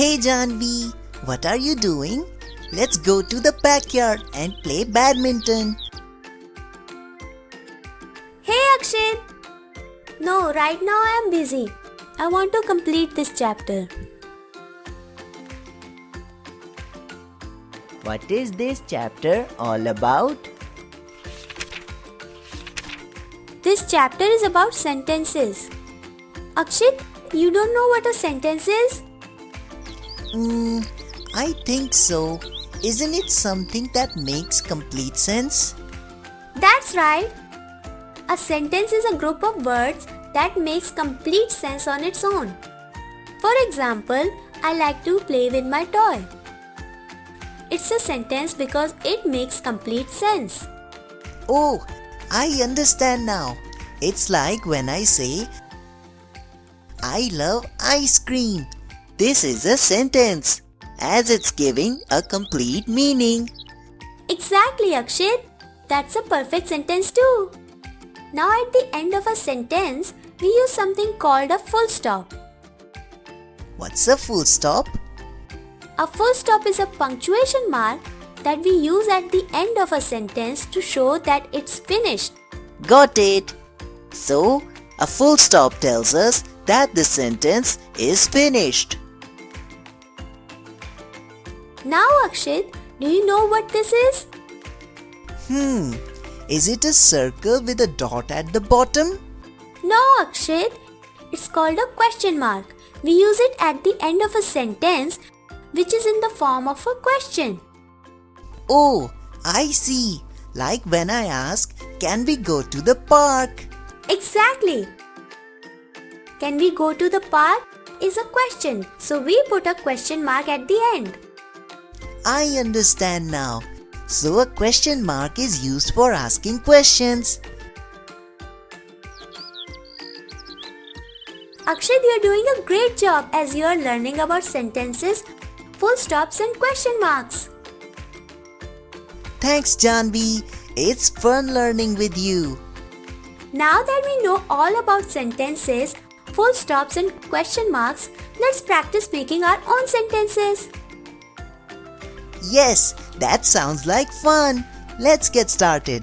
Hey Janvi, what are you doing? Let's go to the backyard and play badminton. Hey Akshay! No, right now I am busy. I want to complete this chapter. What is this chapter all about? This chapter is about sentences. Akshay, you don't know what a sentence is? I think so. Isn't it something that makes complete sense? That's right. A sentence is a group of words that makes complete sense on its own. For example, I like to play with my toy. It's a sentence because it makes complete sense. Oh, I understand now. It's like when I say, I love ice cream. This is a sentence, as it's giving a complete meaning. Exactly, Akshay. That's a perfect sentence too. Now at the end of a sentence, we use something called a full stop. What's a full stop? A full stop is a punctuation mark that we use at the end of a sentence to show that it's finished. Got it. So, a full stop tells us that the sentence is finished. Now Akshay, do you know what this is? Is it a circle with a dot at the bottom? No Akshay, it's called a question mark. We use it at the end of a sentence which is in the form of a question. Oh, I see. Like when I ask, can we go to the park? Exactly. Can we go to the park is a question, so we put a question mark at the end. I understand now. So a question mark is used for asking questions. Akshay, you are doing a great job as you are learning about sentences, full stops and question marks. Thanks, Janvi. It's fun learning with you. Now that we know all about sentences, full stops and question marks, let's practice making our own sentences. Yes, that sounds like fun. Let's get started.